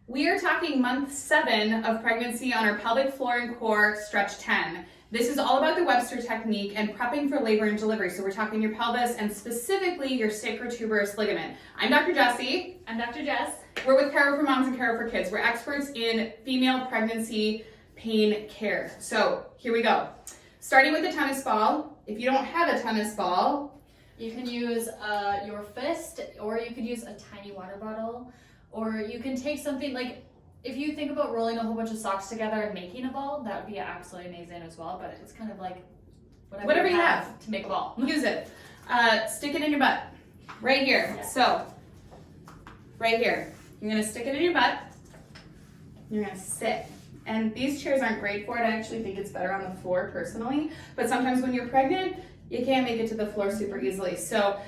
We are talking month 7 of pregnancy on our pelvic floor and core stretch 10. This is all about the Webster technique and prepping for labor and delivery. So we're talking your pelvis and specifically your sacrotuberous ligament. I'm Dr. Jessie. I'm Dr. Jess. We're with CHIRO for Moms and CHIRO for Kids. We're experts in female pregnancy pain care. So here we go. Starting with a tennis ball. If you don't have a tennis ball, you can use your fist, or you could use a tiny water bottle, or you can take something like, if you think about rolling a whole bunch of socks together and making a ball, that would be absolutely amazing as well, but it's kind of like whatever you have to make a ball. Use it. Stick it in your butt. Right here. Yeah. So, right here. You're going to stick it in your butt. You're going to sit. And these chairs aren't great for it. I actually think it's better on the floor personally. But sometimes when you're pregnant, you can't make it to the floor super easily. So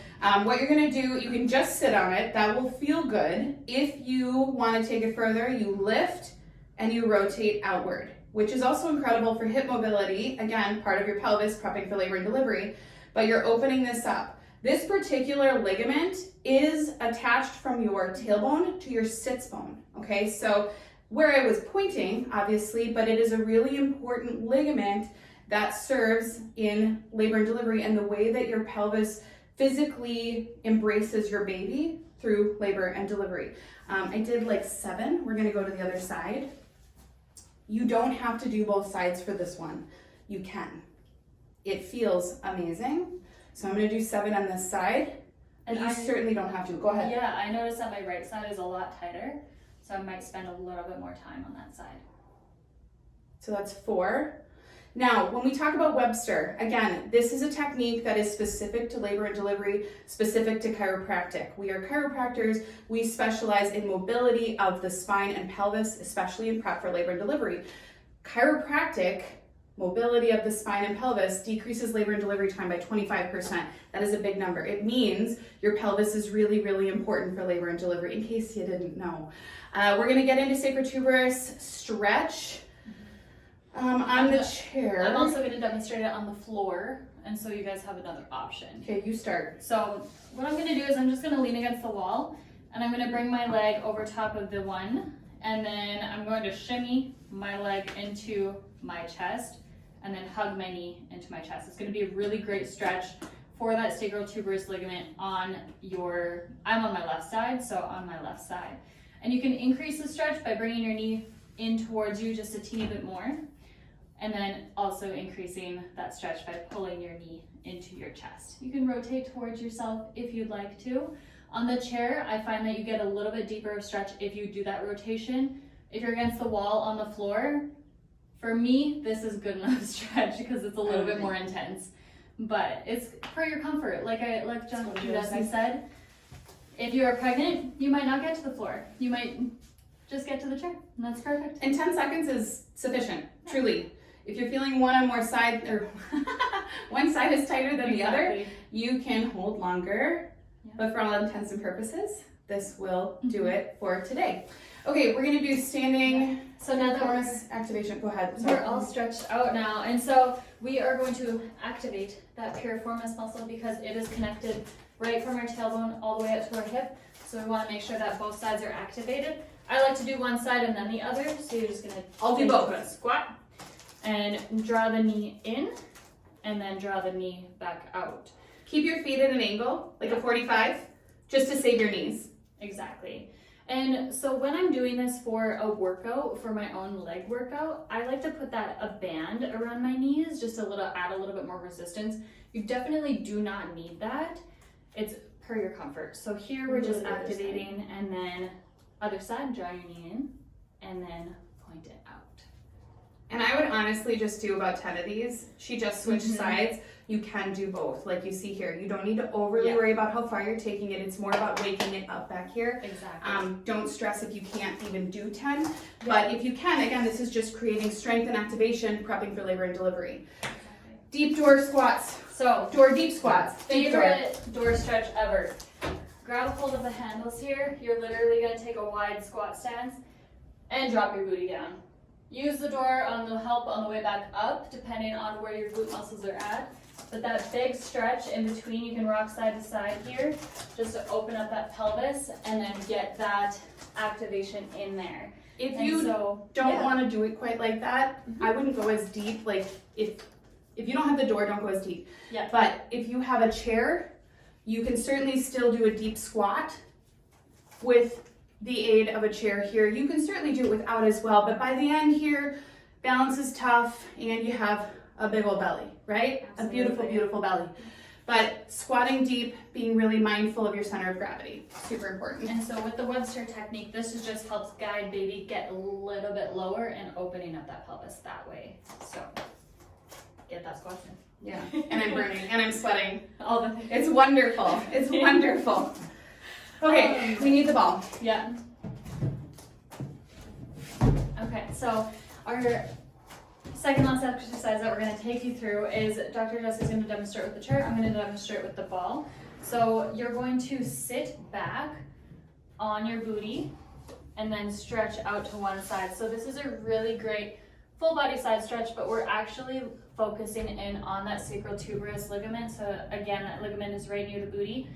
what you're gonna do, you can just sit on it. That will feel good. If you wanna take it further, you lift and you rotate outward, which is also incredible for hip mobility. Again, part of your pelvis, prepping for labor and delivery, but you're opening this up. This particular ligament is attached from your tailbone to your sits bone, okay? So where I was pointing, obviously, but it is a really important ligament that serves in labor and delivery and the way that your pelvis physically embraces your baby through labor and delivery. I did like 7. We're gonna go to the other side. You don't have to do both sides for this one. You can. It feels amazing. So I'm gonna do 7 on this side. And you certainly don't have to. Go ahead. Yeah, I noticed that my right side is a lot tighter, so I might spend a little bit more time on that side. So that's 4. Now, when we talk about Webster, again, this is a technique that is specific to labor and delivery, specific to chiropractic. We are chiropractors. We specialize in mobility of the spine and pelvis, especially in prep for labor and delivery. Chiropractic mobility of the spine and pelvis decreases labor and delivery time by 25%. That is a big number. It means your pelvis is really, really important for labor and delivery, in case you didn't know. We're gonna get into sacrotuberous stretch. On the chair. I'm also going to demonstrate it on the floor, and so you guys have another option. Okay, you start. So what I'm going to do is I'm just going to lean against the wall, and I'm going to bring my leg over top of the one, and then I'm going to shimmy my leg into my chest, and then hug my knee into my chest. It's going to be a really great stretch for that sacrotuberous ligament on your, I'm on my left side, so on my left side. And you can increase the stretch by bringing your knee in towards you just a teeny bit more. And then also increasing that stretch by pulling your knee into your chest. You can rotate towards yourself if you'd like to. On the chair, I find that you get a little bit deeper of stretch if you do that rotation. If you're against the wall on the floor, for me, this is good enough stretch because it's a little bit more intense. But it's for your comfort. Like Jesse said, if you are pregnant, you might not get to the floor. You might just get to the chair, and that's perfect. And 10 seconds is sufficient, truly. If you're feeling one on more side, or one side is tighter than the other, you can hold longer. Yeah. But for all intents and purposes, this will do it for today. Okay, we're gonna do standing. So now that activation. Go ahead. We're all stretched out now, and so we are going to activate that piriformis muscle because it is connected right from our tailbone all the way up to our hip. So we want to make sure that both sides are activated. I like to do one side and then the other, so you're just gonna. I'll do both. Squat. And draw the knee in, and then draw the knee back out. Keep your feet at an angle, like a 45, just to save your knees. Exactly. And so when I'm doing this for a workout, for my own leg workout, I like to put a band around my knees, just add a little bit more resistance. You definitely do not need that. It's per your comfort. So here we're just activating, and then other side, draw your knee in, and then point it out. And I would honestly just do about 10 of these. She just switched sides. You can do both, like you see here. You don't need to overly worry about how far you're taking it. It's more about waking it up back here. Exactly. Don't stress if you can't even do 10. But if you can, again, this is just creating strength and activation, prepping for labor and delivery. Exactly. Deep door squats. So, door deep squats. Favorite door stretch ever. Grab a hold of the handles here. You're literally going to take a wide squat stance and drop your booty down. Use the door on the help on the way back up, depending on where your glute muscles are at. But that big stretch in between, you can rock side to side here, just to open up that pelvis and then get that activation in there. If you don't want to do it quite like that, I wouldn't go as deep. Like if you don't have the door, don't go as deep. Yeah. But if you have a chair, you can certainly still do a deep squat with the aid of a chair here. You can certainly do it without as well, but by the end here, balance is tough and you have a big old belly, right? Absolutely. A beautiful, beautiful belly. But squatting deep, being really mindful of your center of gravity, super important. And so with the Webster technique, this is just helps guide baby get a little bit lower and opening up that pelvis that way. So get that squat in. Yeah, and I'm burning and I'm sweating. All the things. It's wonderful. It's wonderful. Okay, we need the ball. Yeah. Okay, so our second last exercise that we're going to take you through is Dr. Jessica's going to demonstrate with the chair. I'm going to demonstrate with the ball. So you're going to sit back on your booty and then stretch out to one side. So this is a really great full body side stretch, but we're actually focusing in on that sacrotuberous ligament. So again, that ligament is right near the booty,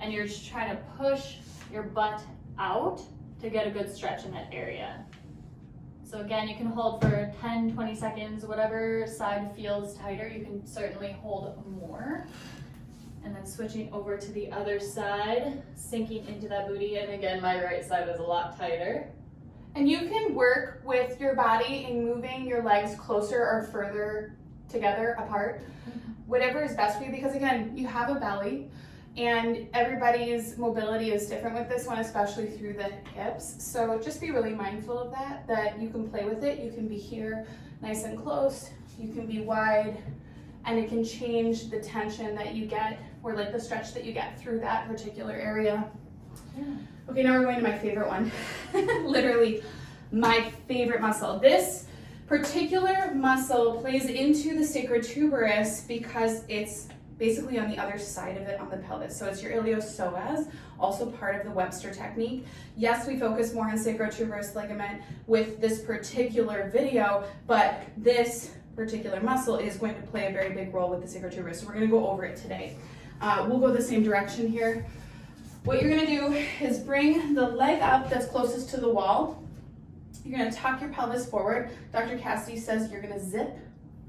and you're just trying to push your butt out to get a good stretch in that area. So again, you can hold for 10, 20 seconds, whatever side feels tighter. You can certainly hold more. And then switching over to the other side, sinking into that booty. And again, my right side is a lot tighter. And you can work with your body in moving your legs closer or further together apart, whatever is best for you, because again, you have a belly and everybody's mobility is different with this one, especially through the hips. So just be really mindful of that you can play with it. You can be here nice and close, you can be wide, and it can change the tension that you get, or like the stretch that you get through that particular area. Yeah. Okay, now we're going to my favorite one. Literally my favorite muscle. This particular muscle plays into the sacrotuberous because it's basically on the other side of it on the pelvis. So it's your iliopsoas, also part of the Webster technique. Yes, we focus more on sacrotuberous ligament with this particular video, but this particular muscle is going to play a very big role with the sacrotuberous. So we're gonna go over it today. We'll go the same direction here. What you're gonna do is bring the leg up that's closest to the wall. You're gonna tuck your pelvis forward. Dr. Cassidy says you're gonna zip.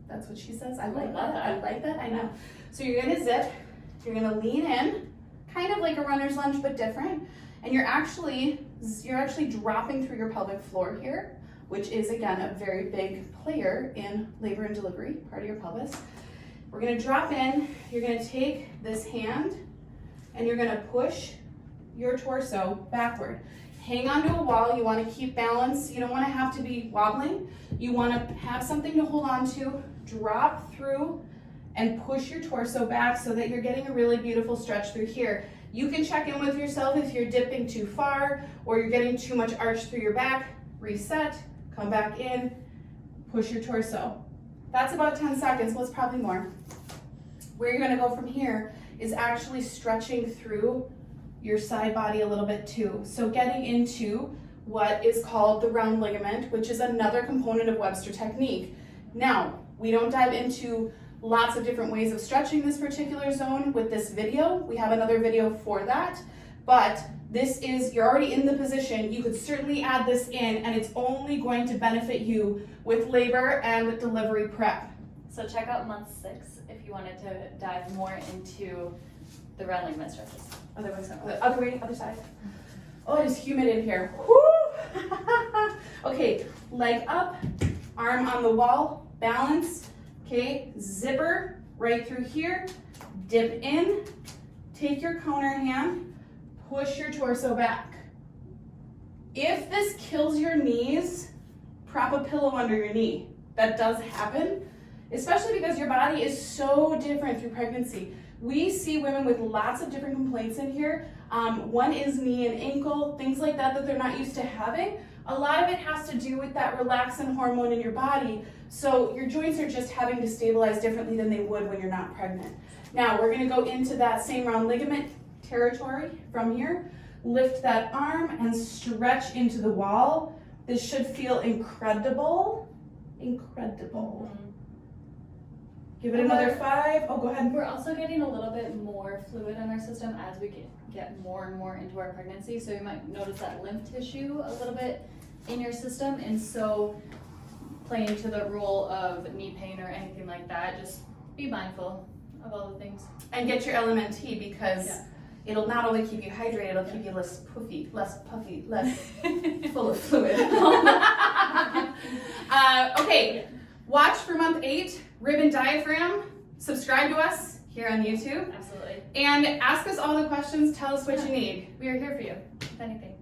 That's what she says. I like that. I like that. I know. So you're gonna zip. You're gonna lean in, kind of like a runner's lunge, but different. And you're actually dropping through your pelvic floor here, which is again a very big player in labor and delivery, part of your pelvis. We're gonna drop in. You're gonna take this hand and you're gonna push your torso backward. Hang onto a wall. You want to keep balance. You don't want to have to be wobbling. You want to have something to hold on to. Drop through and push your torso back so that you're getting a really beautiful stretch through here. You can check in with yourself if you're dipping too far or you're getting too much arch through your back. Reset, come back in, push your torso. That's about 10 seconds. Well, it's probably more. Where you're going to go from here is actually stretching through your side body a little bit too. So getting into what is called the round ligament, which is another component of Webster technique. Now, we don't dive into lots of different ways of stretching this particular zone with this video. We have another video for that, but this is, you're already in the position. You could certainly add this in and it's only going to benefit you with labor and delivery prep. So check out month 6 if you wanted to dive more into the round ligament stretches. Other side. Oh, it is humid in here. Woo! Okay, leg up, arm on the wall, balance. Okay, zipper right through here, dip in, take your counter hand, push your torso back. If this kills your knees, prop a pillow under your knee. That does happen, especially because your body is so different through pregnancy. We see women with lots of different complaints in here. One is knee and ankle, things like that they're not used to having. A lot of it has to do with that relaxin hormone in your body. So your joints are just having to stabilize differently than they would when you're not pregnant. Now we're gonna go into that same round ligament territory from here. Lift that arm and stretch into the wall. This should feel incredible. Incredible. Give it another 5. Oh, go ahead. We're also getting a little bit more fluid in our system as we get more and more into our pregnancy. So you might notice that lymph tissue a little bit in your system. And so playing to the rule of knee pain or anything like that, just be mindful of all the things. And get your LMNT because it'll not only keep you hydrated, it'll keep you less puffy, less full of fluid. Okay, watch for month 8, rib and diaphragm. Subscribe to us here on YouTube. Absolutely. And ask us all the questions. Tell us what you need. We are here for you, if anything.